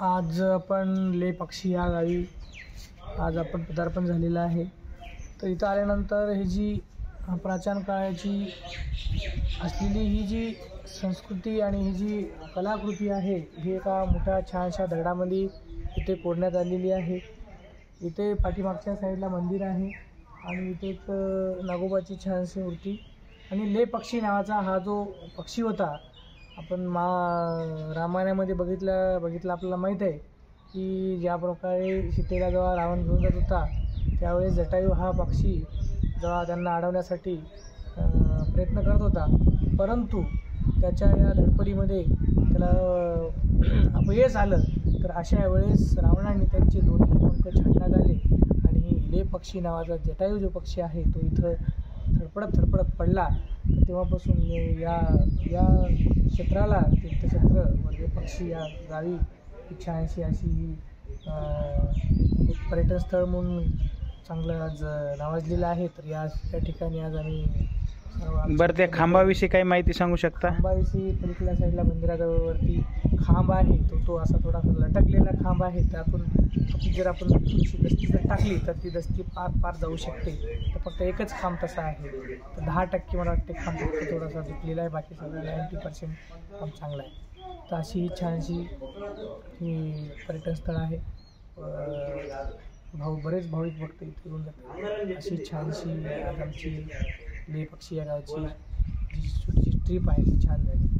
आज आपण ले पक्षी या गावी आज आपण पदार्पण झालेलं आहे. तर इथं आल्यानंतर ही जी प्राचीन काळाची असलेली ही जी संस्कृती आणि ही जी कलाकृती आहे ही एका मोठ्या छानशा दगडामध्ये इथे कोरण्यात आलेली आहे. इथे पाठीमागच्या साईडला मंदिर आहे आणि इथे एक नागोबाची छानशी मूर्ती आणि ले पक्षी नावाचा हा जो पक्षी होता आपण रामायणामध्ये बघितलं आपल्याला माहीत आहे की ज्या प्रकारे सीतेला जेव्हा रावण घेऊन जात होता त्यावेळेस जटायू हा पक्षी जेव्हा त्यांना अडवण्यासाठी प्रयत्न करत होता, परंतु त्याच्या या धडपडीमध्ये त्याला अपयश आलं. तर अशा वेळेस रावणाने त्यांचे दोन्ही पंख छाटण्यात आले आणि ले पक्षी नावाचा जटायू जो पक्षी आहे तो इथं थडपडत पडला. तर तेव्हापासून या क्षेत्राला तीर्थक्षेत्र व ले पक्षी या गावी एक छानशी अशी एक पर्यटन स्थळ म्हणून चांगलं आज नावाजलेलं आहे. तर त्या ठिकाणी आज आम्ही बरं, त्या खांबाविषयी काही माहिती सांगू शकता? खांबाविषयी पलीकडल्या साईडला मंदिराजवळवरती खांब आहे, तो असा थोडासा लटकलेला खांब आहे. त्यातून जर आपण थोडीशी दस्ती जर टाकली तर ती दस्ती पार जाऊ शकते. तर फक्त एकच खांब तसा आहे. तर 10% मला वाटते खांब फक्त थोडासा दुखलेला आहे, बाकी सगळं 90% खांब चांगला आहे. तर अशी ही छानशी ही पर्यटन स्थळ आहे. बरेच भाविक भक्त इथे येऊन जातात. अशी छानशी आमची ले पक्षी या गावची जी छोटीशी ट्रीप आहे ती छान झाली.